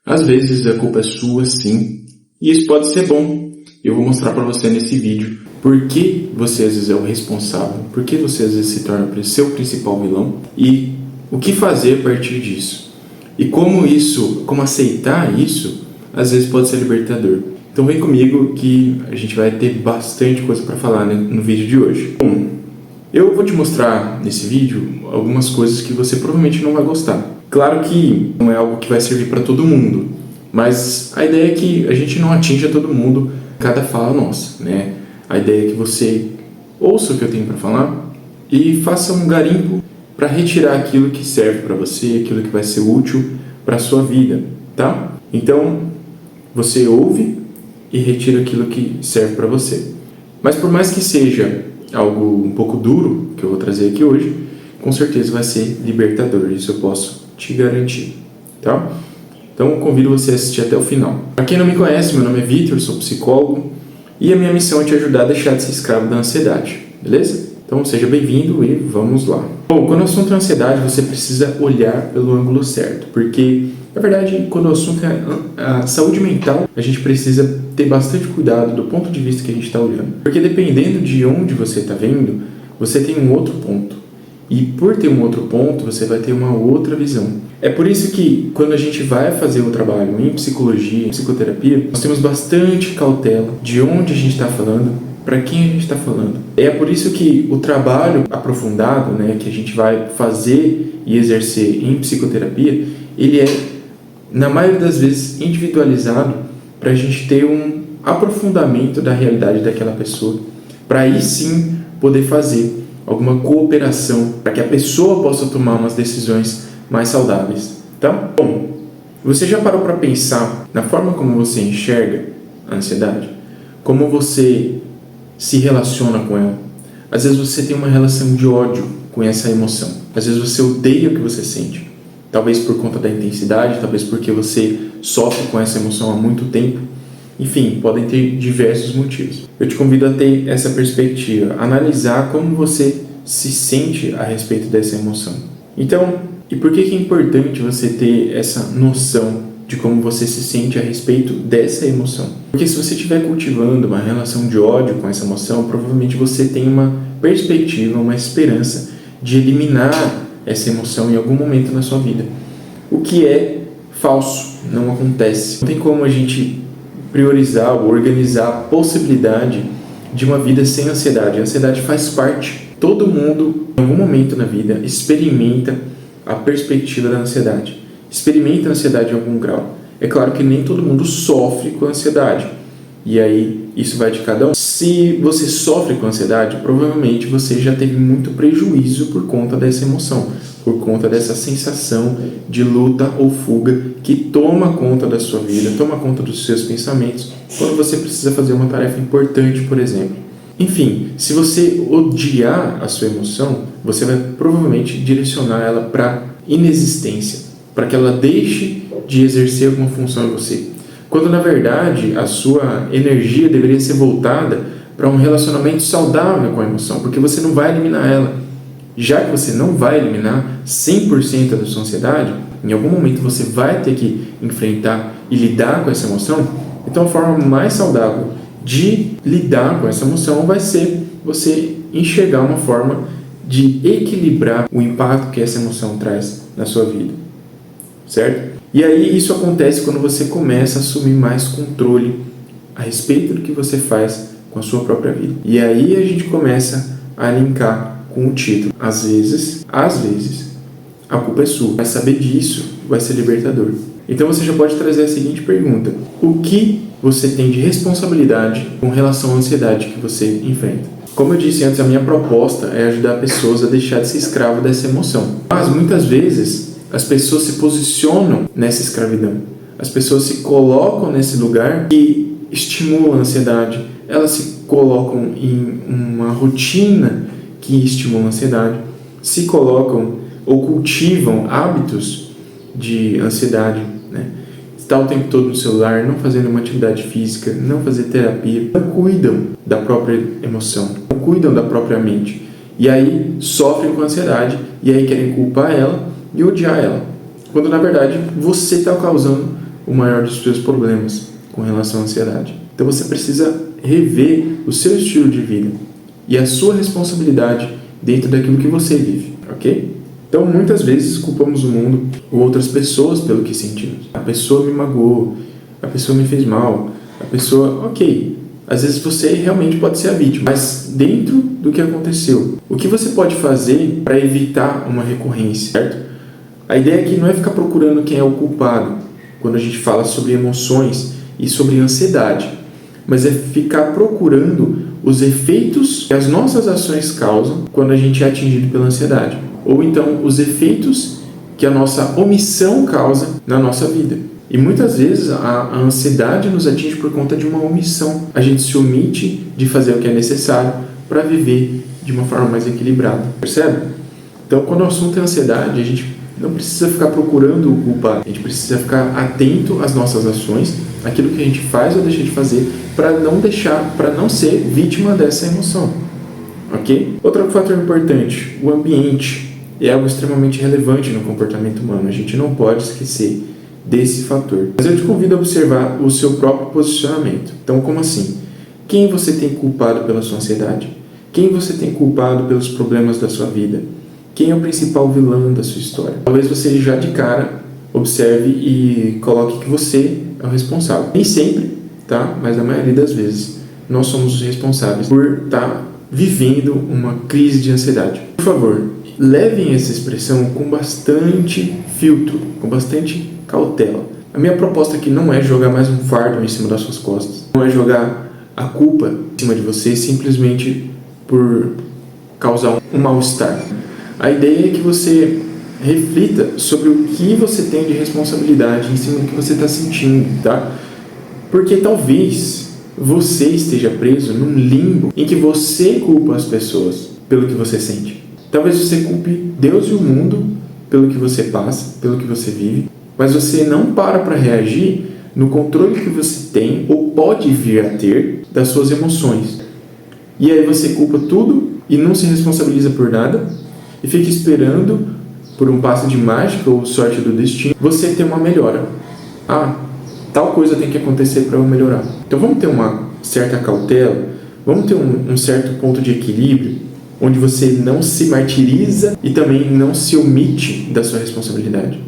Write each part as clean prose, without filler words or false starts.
Às vezes a culpa é sua, sim, e isso pode ser bom. Eu vou mostrar para você nesse vídeo por que você às vezes é o responsável, por que você às vezes se torna o seu principal vilão e o que fazer a partir disso. E como aceitar isso, às vezes pode ser libertador. Então vem comigo que a gente vai ter bastante coisa para falar, né, no vídeo de hoje. Bom, eu vou te mostrar nesse vídeo algumas coisas que você provavelmente não vai gostar. Claro que não é algo que vai servir para todo mundo, mas a ideia é que a gente não atinja todo mundo cada fala nossa, né? A ideia é que você ouça o que eu tenho para falar e faça um garimpo para retirar aquilo que serve para você, aquilo que vai ser útil para a sua vida, tá? Então, você ouve e retira aquilo que serve para você. Mas por mais que seja algo um pouco duro, que eu vou trazer aqui hoje, com certeza vai ser libertador, isso eu posso te garantir, tá? Então, convido você a assistir até o final. Para quem não me conhece, meu nome é Vitor, sou psicólogo e a minha missão é te ajudar a deixar de ser escravo da ansiedade, beleza? Então, seja bem-vindo e vamos lá. Bom, quando o assunto é ansiedade, você precisa olhar pelo ângulo certo, porque, na verdade, quando o assunto é a saúde mental, a gente precisa ter bastante cuidado do ponto de vista que a gente está olhando. Porque dependendo de onde você está vendo, você tem um outro ponto. E por ter um outro ponto, você vai ter uma outra visão. É por isso que, quando a gente vai fazer um trabalho em psicologia, em psicoterapia, nós temos bastante cautela de onde a gente está falando, para quem a gente está falando. É por isso que o trabalho aprofundado, né, que a gente vai fazer e exercer em psicoterapia, ele é, na maioria das vezes, individualizado para a gente ter um aprofundamento da realidade daquela pessoa, para aí sim poder fazer alguma cooperação para que a pessoa possa tomar umas decisões mais saudáveis, tá? Bom, você já parou para pensar na forma como você enxerga a ansiedade? Como você se relaciona com ela? Às vezes você tem uma relação de ódio com essa emoção. Às vezes você odeia o que você sente. Talvez por conta da intensidade, talvez porque você sofre com essa emoção há muito tempo. Enfim, podem ter diversos motivos. Eu te convido a ter essa perspectiva, analisar como você se sente a respeito dessa emoção. Então, e por que é importante você ter essa noção de como você se sente a respeito dessa emoção? Porque se você estiver cultivando uma relação de ódio com essa emoção, provavelmente você tem uma perspectiva, uma esperança de eliminar essa emoção em algum momento na sua vida. O que é falso, não acontece. Não tem como a gente priorizar ou organizar a possibilidade de uma vida sem ansiedade. A ansiedade faz parte. Todo mundo, em algum momento na vida, experimenta a perspectiva da ansiedade. Experimenta a ansiedade em algum grau. É claro que nem todo mundo sofre com ansiedade. E aí, isso vai de cada um. Se você sofre com ansiedade, provavelmente você já teve muito prejuízo por conta dessa emoção, por conta dessa sensação de luta ou fuga que toma conta da sua vida, toma conta dos seus pensamentos, quando você precisa fazer uma tarefa importante, por exemplo. Enfim, se você odiar a sua emoção, você vai provavelmente direcionar ela para inexistência, para que ela deixe de exercer alguma função em você. Quando, na verdade, a sua energia deveria ser voltada para um relacionamento saudável com a emoção, porque você não vai eliminar ela. Já que você não vai eliminar 100% da sua ansiedade, em algum momento você vai ter que enfrentar e lidar com essa emoção. Então, a forma mais saudável de lidar com essa emoção vai ser você enxergar uma forma de equilibrar o impacto que essa emoção traz na sua vida, certo? E aí isso acontece quando você começa a assumir mais controle a respeito do que você faz com a sua própria vida. E aí a gente começa a linkar com o título. Às vezes, a culpa é sua. Mas saber disso vai ser libertador. Então você já pode trazer a seguinte pergunta: o que você tem de responsabilidade com relação à ansiedade que você enfrenta? Como eu disse antes, a minha proposta é ajudar pessoas a deixar de ser escravo dessa emoção. Mas muitas vezes as pessoas se posicionam nessa escravidão. As pessoas se colocam nesse lugar que estimula a ansiedade. Elas se colocam em uma rotina que estimula a ansiedade. Se colocam ou cultivam hábitos de ansiedade, né? Estar o tempo todo no celular, não fazendo uma atividade física, não fazer terapia, não cuidam da própria emoção, não cuidam da própria mente. E aí sofrem com ansiedade e aí querem culpar ela e odiar ela. Quando na verdade você está causando o maior dos seus problemas com relação à ansiedade. Então você precisa rever o seu estilo de vida e a sua responsabilidade dentro daquilo que você vive, ok? Então muitas vezes culpamos o mundo ou outras pessoas pelo que sentimos. A pessoa me magoou, a pessoa me fez mal, a pessoa... Ok, às vezes você realmente pode ser a vítima, mas dentro do que aconteceu, o que você pode fazer para evitar uma recorrência, certo? A ideia aqui não é ficar procurando quem é o culpado, quando a gente fala sobre emoções e sobre ansiedade, mas é ficar procurando os efeitos que as nossas ações causam quando a gente é atingido pela ansiedade, ou então os efeitos que a nossa omissão causa na nossa vida. E muitas vezes a ansiedade nos atinge por conta de uma omissão. A gente se omite de fazer o que é necessário para viver de uma forma mais equilibrada. Percebe? Então, quando o assunto é ansiedade, a gente não precisa ficar procurando o culpado. A gente precisa ficar atento às nossas ações, aquilo que a gente faz ou deixa de fazer, para não ser vítima dessa emoção. Ok? Outro fator importante, o ambiente. É algo extremamente relevante no comportamento humano. A gente não pode esquecer desse fator. Mas eu te convido a observar o seu próprio posicionamento. Então, como assim? Quem você tem culpado pela sua ansiedade? Quem você tem culpado pelos problemas da sua vida? Quem é o principal vilão da sua história? Talvez você já de cara observe e coloque que você é o responsável. Nem sempre, tá? Mas na maioria das vezes, nós somos os responsáveis por estar vivendo uma crise de ansiedade. Por favor, levem essa expressão com bastante filtro, com bastante cautela. A minha proposta aqui não é jogar mais um fardo em cima das suas costas. Não é jogar a culpa em cima de você simplesmente por causar um mal-estar. A ideia é que você reflita sobre o que você tem de responsabilidade em cima do que você está sentindo, tá? Porque talvez você esteja preso num limbo em que você culpa as pessoas pelo que você sente. Talvez você culpe Deus e o mundo pelo que você passa, pelo que você vive, mas você não para reagir no controle que você tem ou pode vir a ter das suas emoções. E aí você culpa tudo e não se responsabiliza por nada e fica esperando por um passe de mágica ou sorte do destino você ter uma melhora. Ah, tal coisa tem que acontecer para eu melhorar. Então vamos ter uma certa cautela, vamos ter um certo ponto de equilíbrio onde você não se martiriza e também não se omite da sua responsabilidade.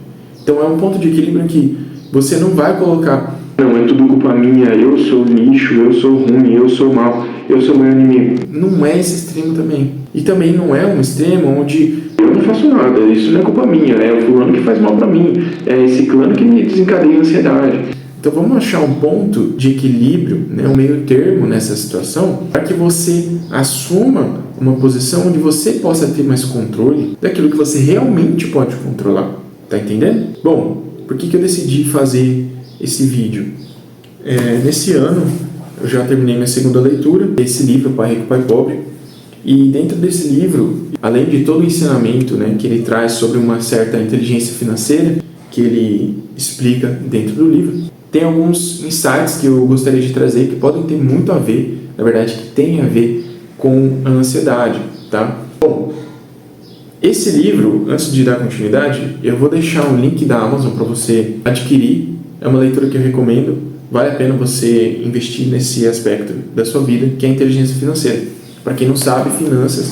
Então é um ponto de equilíbrio em que você não vai colocar: não, é tudo culpa minha, eu sou lixo, eu sou ruim, eu sou mau, eu sou meu inimigo. Não é esse extremo também. E também não é um extremo onde eu não faço nada, isso não é culpa minha, é o fulano que faz mal pra mim, é esse clã que me desencadeia a ansiedade. Então vamos achar um ponto de equilíbrio, né, um meio termo nessa situação, para que você assuma uma posição onde você possa ter mais controle daquilo que você realmente pode controlar. Tá entendendo? Bom, por que eu decidi fazer esse vídeo? Nesse ano, eu já terminei minha segunda leitura desse livro, Pai Rico, Pai Pobre. E dentro desse livro, além de todo o ensinamento, né, que ele traz sobre uma certa inteligência financeira, que ele explica dentro do livro, tem alguns insights que eu gostaria de trazer que podem ter muito a ver, na verdade, que tem a ver com a ansiedade, tá? Bom, esse livro, antes de dar continuidade, eu vou deixar um link da Amazon para você adquirir. É uma leitura que eu recomendo. Vale a pena você investir nesse aspecto da sua vida, que é a inteligência financeira. Para quem não sabe, finanças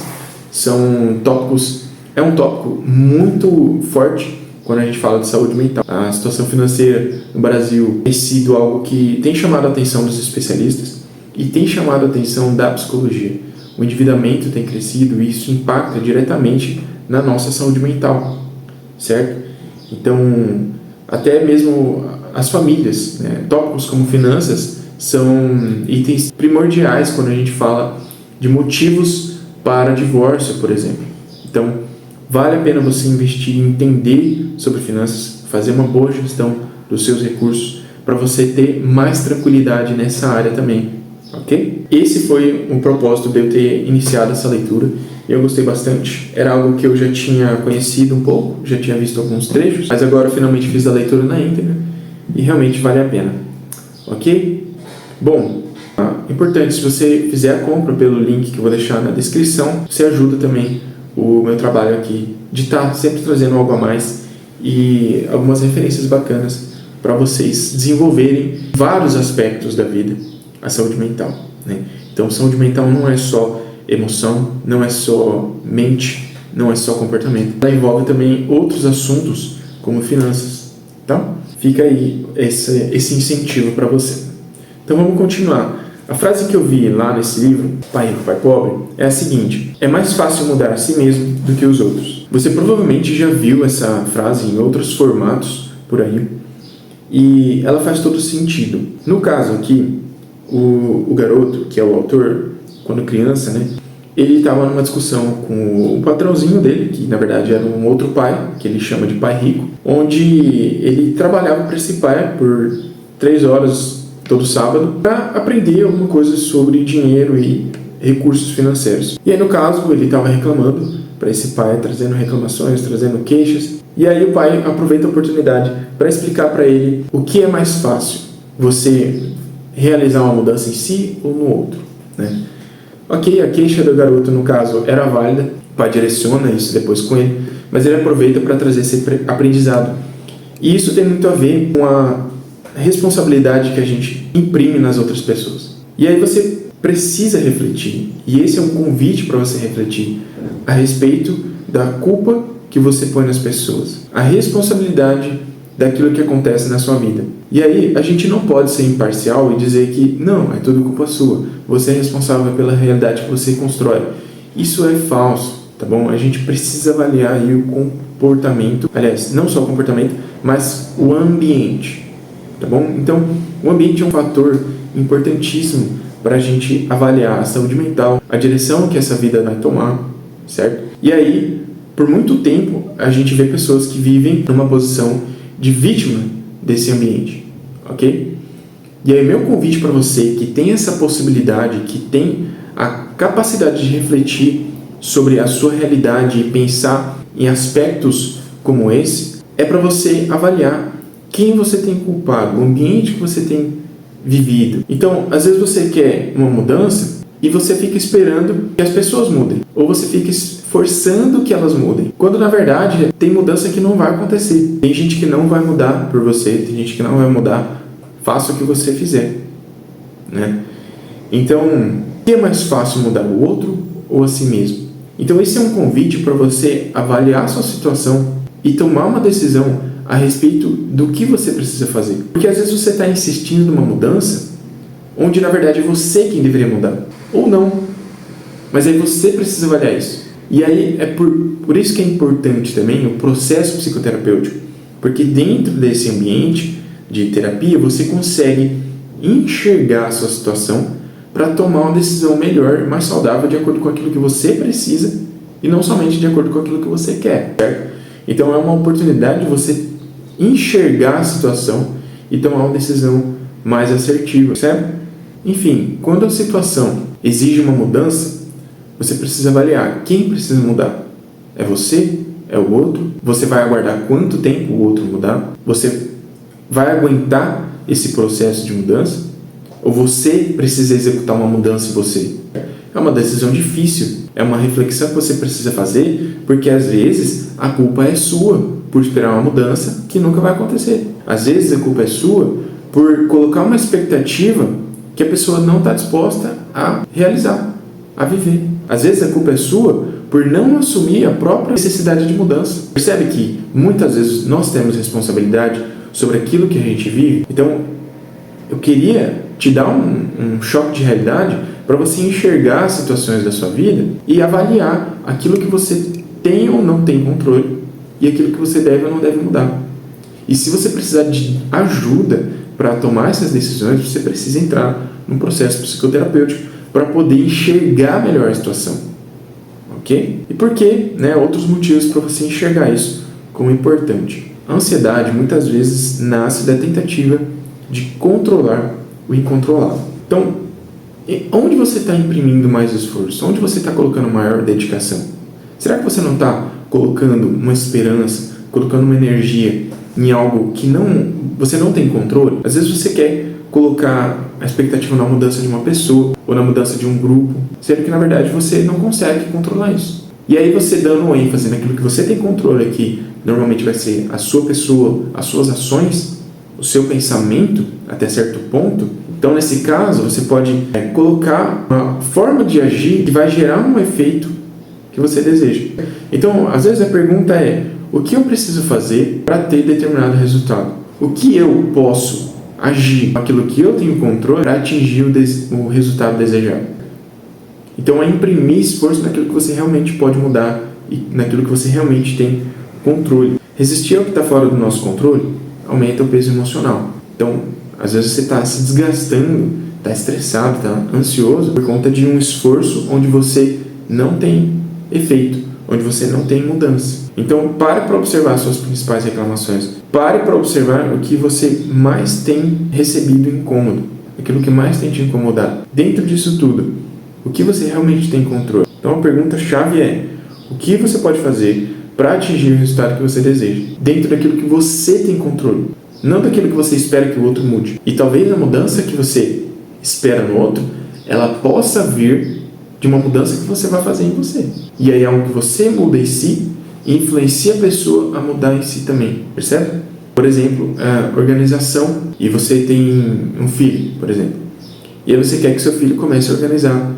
são tópicos... É um tópico muito forte quando a gente fala de saúde mental. A situação financeira no Brasil tem sido algo que tem chamado a atenção dos especialistas e tem chamado a atenção da psicologia. O endividamento tem crescido e isso impacta diretamente na nossa saúde mental, certo? Então, até mesmo as famílias, né? Tópicos como finanças são itens primordiais quando a gente fala de motivos para divórcio, por exemplo. Então, vale a pena você investir em entender sobre finanças, fazer uma boa gestão dos seus recursos para você ter mais tranquilidade nessa área também, ok? Esse foi um propósito de eu ter iniciado essa leitura e eu gostei bastante. Era algo que eu já tinha conhecido um pouco, já tinha visto alguns trechos, mas agora eu finalmente fiz a leitura na íntegra e realmente vale a pena, ok? Bom, importante, se você fizer a compra pelo link que eu vou deixar na descrição, você ajuda também o meu trabalho aqui de estar sempre trazendo algo a mais e algumas referências bacanas para vocês desenvolverem vários aspectos da vida, a saúde mental, né? Então, saúde mental não é só emoção, não é só mente, não é só comportamento. Ela envolve também outros assuntos, como finanças, tá? Fica aí esse incentivo para você. Então, vamos continuar. A frase que eu vi lá nesse livro, Pai Rico, Pai Pobre, é a seguinte: é mais fácil mudar a si mesmo do que os outros. Você provavelmente já viu essa frase em outros formatos por aí, e ela faz todo sentido. No caso aqui, o garoto, que é o autor, quando criança, né, ele estava numa discussão com o patrãozinho dele, que na verdade era um outro pai, que ele chama de pai rico, onde ele trabalhava para esse pai por 3 horas todo sábado para aprender alguma coisa sobre dinheiro e recursos financeiros. E aí, no caso, ele estava reclamando para esse pai, trazendo reclamações, trazendo queixas, e aí o pai aproveita a oportunidade para explicar para ele o que é mais fácil, você realizar uma mudança em si ou no outro, né? Ok, a queixa do garoto, no caso, era válida, o pai direciona isso depois com ele, mas ele aproveita para trazer esse aprendizado. E isso tem muito a ver com a responsabilidade que a gente imprime nas outras pessoas. E aí você precisa refletir, e esse é um convite para você refletir a respeito da culpa que você põe nas pessoas, a responsabilidade daquilo que acontece na sua vida. E aí a gente não pode ser imparcial e dizer que não, é tudo culpa sua, você é responsável pela realidade que você constrói. Isso é falso, tá bom? A gente precisa avaliar aí o comportamento, aliás, não só o comportamento, mas o ambiente, tá bom? Então, o ambiente é um fator importantíssimo para a gente avaliar a saúde mental, a direção que essa vida vai tomar, certo? E aí, por muito tempo, a gente vê pessoas que vivem numa posição de vítima desse ambiente, ok? E aí, meu convite para você que tem essa possibilidade, que tem a capacidade de refletir sobre a sua realidade e pensar em aspectos como esse, é para você avaliar quem você tem culpado, o ambiente que você tem vivido. Então, às vezes você quer uma mudança e você fica esperando que as pessoas mudem, ou você fica forçando que elas mudem, quando na verdade tem mudança que não vai acontecer. Tem gente que não vai mudar por você, tem gente que não vai mudar, faça o que você fizer, né? Então, o que é mais fácil, mudar o outro ou a si mesmo? Então esse é um convite para você avaliar a sua situação e tomar uma decisão a respeito do que você precisa fazer. Porque às vezes você está insistindo numa mudança onde na verdade é você quem deveria mudar, ou não, mas aí você precisa avaliar isso. E aí é por isso que é importante também o processo psicoterapêutico, porque dentro desse ambiente de terapia você consegue enxergar a sua situação para tomar uma decisão melhor, mais saudável, de acordo com aquilo que você precisa e não somente de acordo com aquilo que você quer, certo? Então é uma oportunidade de você enxergar a situação e tomar uma decisão mais assertiva, certo? Enfim, quando a situação exige uma mudança, você precisa avaliar quem precisa mudar. É você? É o outro? Você vai aguardar quanto tempo o outro mudar? Você vai aguentar esse processo de mudança? Ou você precisa executar uma mudança em você? É uma decisão difícil, é uma reflexão que você precisa fazer, porque às vezes a culpa é sua por esperar uma mudança que nunca vai acontecer. Às vezes a culpa é sua por colocar uma expectativa que a pessoa não está disposta a realizar, a viver. Às vezes a culpa é sua por não assumir a própria necessidade de mudança. Percebe que muitas vezes nós temos responsabilidade sobre aquilo que a gente vive? Então, eu queria te dar um choque de realidade para você enxergar as situações da sua vida e avaliar aquilo que você tem ou não tem controle e aquilo que você deve ou não deve mudar. E se você precisar de ajuda para tomar essas decisões, você precisa entrar num processo psicoterapêutico para poder enxergar melhor a situação. Ok? E por quê? Outros motivos para você enxergar isso como importante. A ansiedade muitas vezes nasce da tentativa de controlar o incontrolável. Então, onde você está imprimindo mais esforço? Onde você está colocando maior dedicação? Será que você não está colocando uma esperança, colocando uma energia em algo que você não tem controle? Às vezes você quer colocar a expectativa na mudança de uma pessoa ou na mudança de um grupo, sendo que na verdade você não consegue controlar isso. E aí você dando ênfase naquilo que você tem controle aqui, normalmente vai ser a sua pessoa, as suas ações, o seu pensamento até certo ponto, então nesse caso você pode colocar uma forma de agir que vai gerar um efeito que você deseja. Então, às vezes a pergunta é: o que eu preciso fazer para ter determinado resultado? O que eu posso agir, aquilo que eu tenho controle, para atingir o resultado desejado? Então, é imprimir esforço naquilo que você realmente pode mudar e naquilo que você realmente tem controle. Resistir ao que está fora do nosso controle aumenta o peso emocional. Então, às vezes você está se desgastando, está estressado, está ansioso por conta de um esforço onde você não tem efeito, onde você não tem mudança. Então, pare para observar as suas principais reclamações. Pare para observar o que você mais tem recebido incômodo, aquilo que mais tem te incomodado. Dentro disso tudo, o que você realmente tem controle? Então, a pergunta-chave é: o que você pode fazer para atingir o resultado que você deseja? Dentro daquilo que você tem controle, não daquilo que você espera que o outro mude. E talvez a mudança que você espera no outro, ela possa vir de uma mudança que você vai fazer em você. E aí é algo que você muda em si e influencia a pessoa a mudar em si também. Percebe? Por exemplo, a organização. E você tem um filho, por exemplo. E aí você quer que seu filho comece a organizar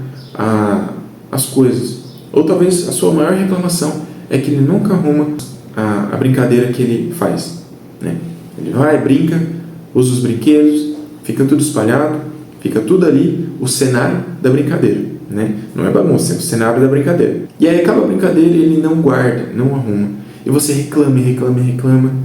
as coisas. Ou talvez a sua maior reclamação é que ele nunca arruma a brincadeira que ele faz, né? Ele vai, brinca, usa os brinquedos, fica tudo espalhado, fica tudo ali, o cenário da brincadeira, né? Não é bagunça, é o cenário da brincadeira. E aí acaba a brincadeira e ele não guarda, não arruma. E você reclama.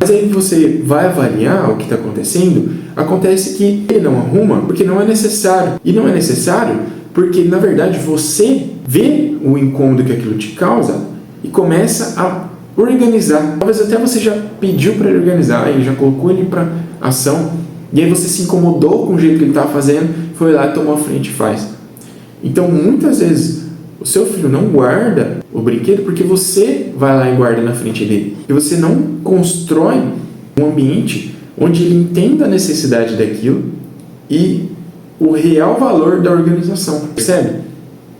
Mas aí você vai avaliar o que está acontecendo, acontece que ele não arruma porque não é necessário. E não é necessário porque, na verdade, você vê o incômodo que aquilo te causa e começa a organizar. Talvez até você já pediu para ele organizar, ele já colocou ele para ação, e aí você se incomodou com o jeito que ele estava fazendo, foi lá e tomou a frente e faz. Então, muitas vezes, o seu filho não guarda o brinquedo porque você vai lá e guarda na frente dele. E você não constrói um ambiente onde ele entenda a necessidade daquilo e o real valor da organização. Percebe?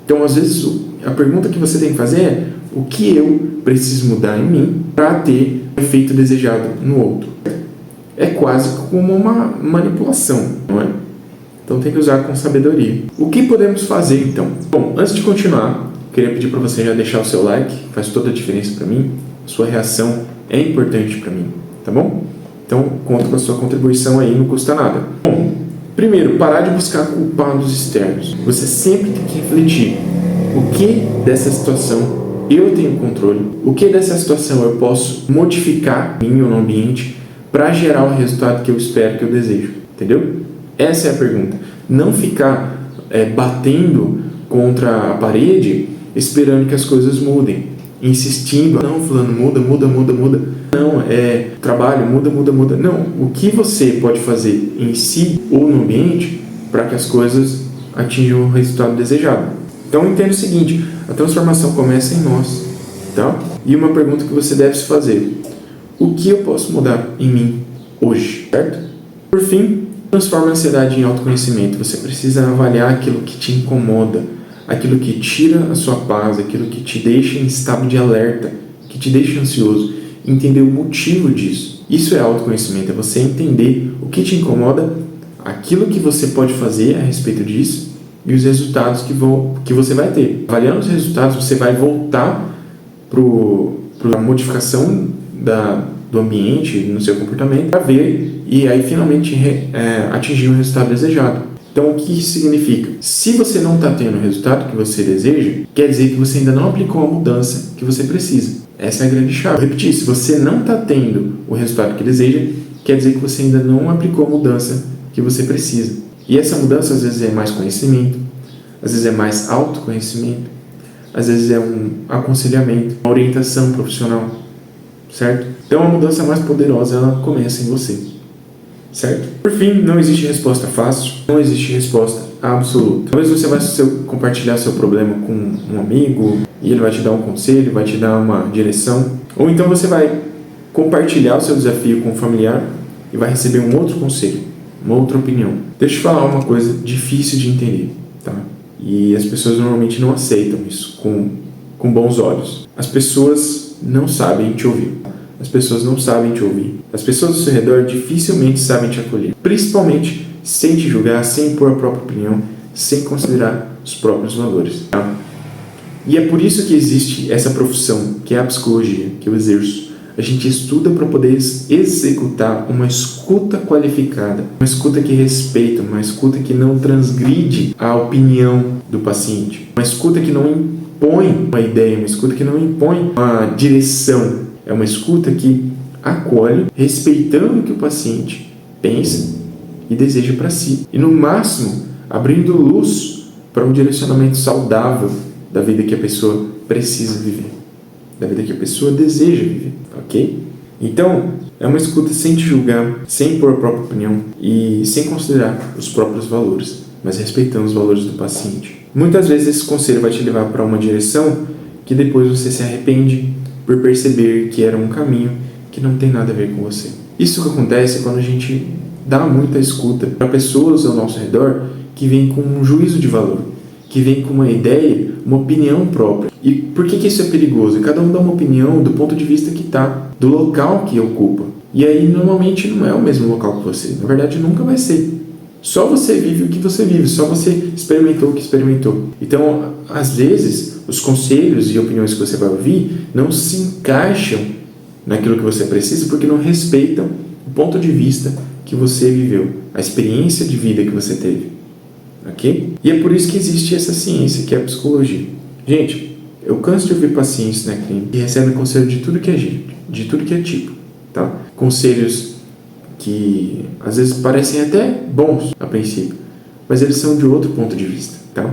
Então, às vezes, a pergunta que você tem que fazer é: o que eu preciso mudar em mim para ter o efeito desejado no outro? É quase como uma manipulação, não é? Então tem que usar com sabedoria. O que podemos fazer então? Bom, antes de continuar, queria pedir para você já deixar o seu like, faz toda a diferença para mim. Sua reação é importante para mim, tá bom? Então conto com a sua contribuição aí, não custa nada. Bom, primeiro, parar de buscar culpados externos. Você sempre tem que refletir: o que dessa situação eu tenho controle? O que dessa situação eu posso modificar em mim ou no ambiente para gerar o resultado que eu espero, que eu desejo? Entendeu? Essa é a pergunta. Não ficar batendo contra a parede esperando que as coisas mudem, insistindo: não, fulano, muda. Não, trabalho, muda. Não, o que você pode fazer em si ou no ambiente para que as coisas atinjam o resultado desejado? Então entenda o seguinte: a transformação começa em nós, tá? E uma pergunta que você deve se fazer: o que eu posso mudar em mim hoje, certo? Por fim, transforma a ansiedade em autoconhecimento. Você precisa avaliar aquilo que te incomoda, aquilo que tira a sua paz, aquilo que te deixa em estado de alerta, que te deixa ansioso, entender o motivo disso. Isso é autoconhecimento, é você entender o que te incomoda, aquilo que você pode fazer a respeito disso e os resultados que você vai ter. Avaliando os resultados, você vai voltar para a modificação do ambiente, no seu comportamento, para ver e aí finalmente atingir o resultado desejado. Então, o que isso significa? Se você não está tendo o resultado que você deseja, quer dizer que você ainda não aplicou a mudança que você precisa. Essa é a grande chave. Vou repetir: se você não está tendo o resultado que deseja, quer dizer que você ainda não aplicou a mudança que você precisa. E essa mudança às vezes é mais conhecimento, às vezes é mais autoconhecimento, às vezes é um aconselhamento, uma orientação profissional, certo? Então a mudança mais poderosa, ela começa em você, certo? Por fim, não existe resposta fácil, não existe resposta absoluta. Talvez você vai compartilhar seu problema com um amigo e ele vai te dar um conselho, vai te dar uma direção, ou então você vai compartilhar o seu desafio com um familiar e vai receber um outro conselho, uma outra opinião. Deixa eu te falar uma coisa difícil de entender, tá? E as pessoas normalmente não aceitam isso com bons olhos. As pessoas não sabem te ouvir. as pessoas não sabem te ouvir. As pessoas ao seu redor dificilmente sabem te acolher, principalmente sem te julgar, sem impor a própria opinião, sem considerar os próprios valores. Tá? E é por isso que existe essa profissão, que é a psicologia, que eu exerço. A gente estuda para poder executar uma escuta qualificada, uma escuta que respeita, uma escuta que não transgride a opinião do paciente, uma escuta que não impõe uma ideia, uma escuta que não impõe uma direção. É uma escuta que acolhe, respeitando o que o paciente pensa e deseja para si. E no máximo, abrindo luz para um direcionamento saudável da vida que a pessoa precisa viver, da vida que a pessoa deseja viver, ok? Então, é uma escuta sem te julgar, sem impor a própria opinião e sem considerar os próprios valores, mas respeitando os valores do paciente. Muitas vezes esse conselho vai te levar para uma direção que depois você se arrepende por perceber que era um caminho que não tem nada a ver com você. Isso que acontece quando a gente dá muita escuta para pessoas ao nosso redor que vêm com um juízo de valor, que vêm com uma ideia, uma opinião própria. E por que isso é perigoso? Cada um dá uma opinião do ponto de vista que está, do local que ocupa. E aí normalmente não é o mesmo local que você. Na verdade nunca vai ser. Só você vive o que você vive, só você experimentou o que experimentou. Então, às vezes, os conselhos e opiniões que você vai ouvir não se encaixam naquilo que você precisa porque não respeitam o ponto de vista que você viveu, a experiência de vida que você teve. Ok? E é por isso que existe essa ciência, que é a psicologia. Gente, eu canso de ouvir pacientes na clínica que recebem conselho de tudo que é jeito, de tudo que é tipo, tá? Conselhos que às vezes parecem até bons a princípio, mas eles são de outro ponto de vista, tá?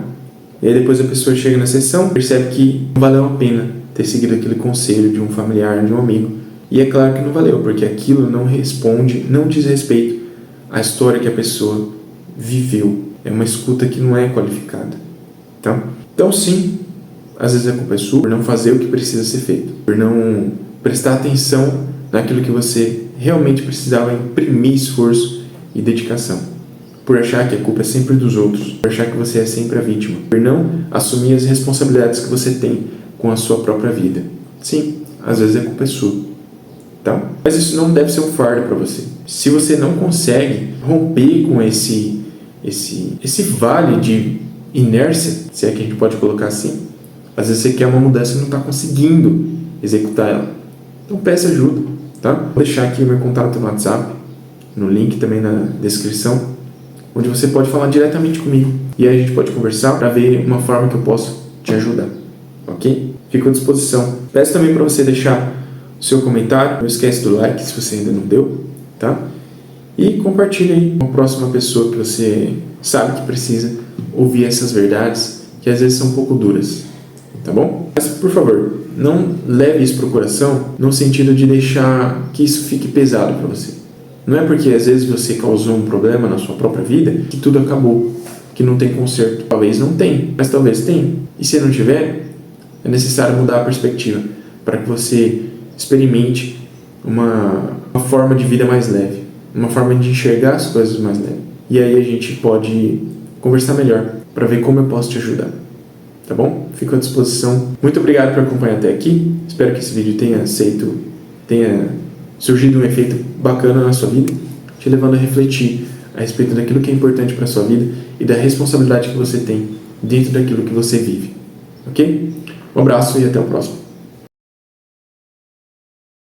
E aí depois a pessoa chega na sessão, percebe que não valeu a pena ter seguido aquele conselho de um familiar, de um amigo, e é claro que não valeu, porque aquilo não responde, não diz respeito à história que a pessoa viveu. É uma escuta que não é qualificada, tá? Então sim, às vezes a culpa é sua por não fazer o que precisa ser feito, por não prestar atenção naquilo que você realmente precisava imprimir esforço e dedicação, por achar que a culpa é sempre dos outros, por achar que você é sempre a vítima, por não assumir as responsabilidades que você tem com a sua própria vida. Sim, às vezes a culpa é sua, tá? Mas isso não deve ser um fardo para você. Se você não consegue romper com esse vale de inércia, se é que a gente pode colocar assim, às vezes você quer uma mudança e não está conseguindo executar ela. Então peça ajuda, tá? Vou deixar aqui o meu contato no WhatsApp, no link também na descrição, onde você pode falar diretamente comigo. E aí a gente pode conversar para ver uma forma que eu posso te ajudar, ok? Fico à disposição. Peço também para você deixar o seu comentário, não esquece do like se você ainda não deu, tá? E compartilhe aí com a próxima pessoa que você sabe que precisa ouvir essas verdades, que às vezes são um pouco duras, tá bom? Mas, por favor, não leve isso para o coração no sentido de deixar que isso fique pesado para você. Não é porque às vezes você causou um problema na sua própria vida que tudo acabou, que não tem conserto. Talvez não tenha, mas talvez tenha. E se não tiver, é necessário mudar a perspectiva para que você experimente uma forma de vida mais leve, uma forma de enxergar as coisas mais leve. E aí a gente pode conversar melhor para ver como eu posso te ajudar. Tá bom? Fico à disposição. Muito obrigado por acompanhar até aqui. Espero que esse vídeo tenha surgido um efeito bacana na sua vida, te levando a refletir a respeito daquilo que é importante para a sua vida e da responsabilidade que você tem dentro daquilo que você vive. Ok? Um abraço e até o próximo.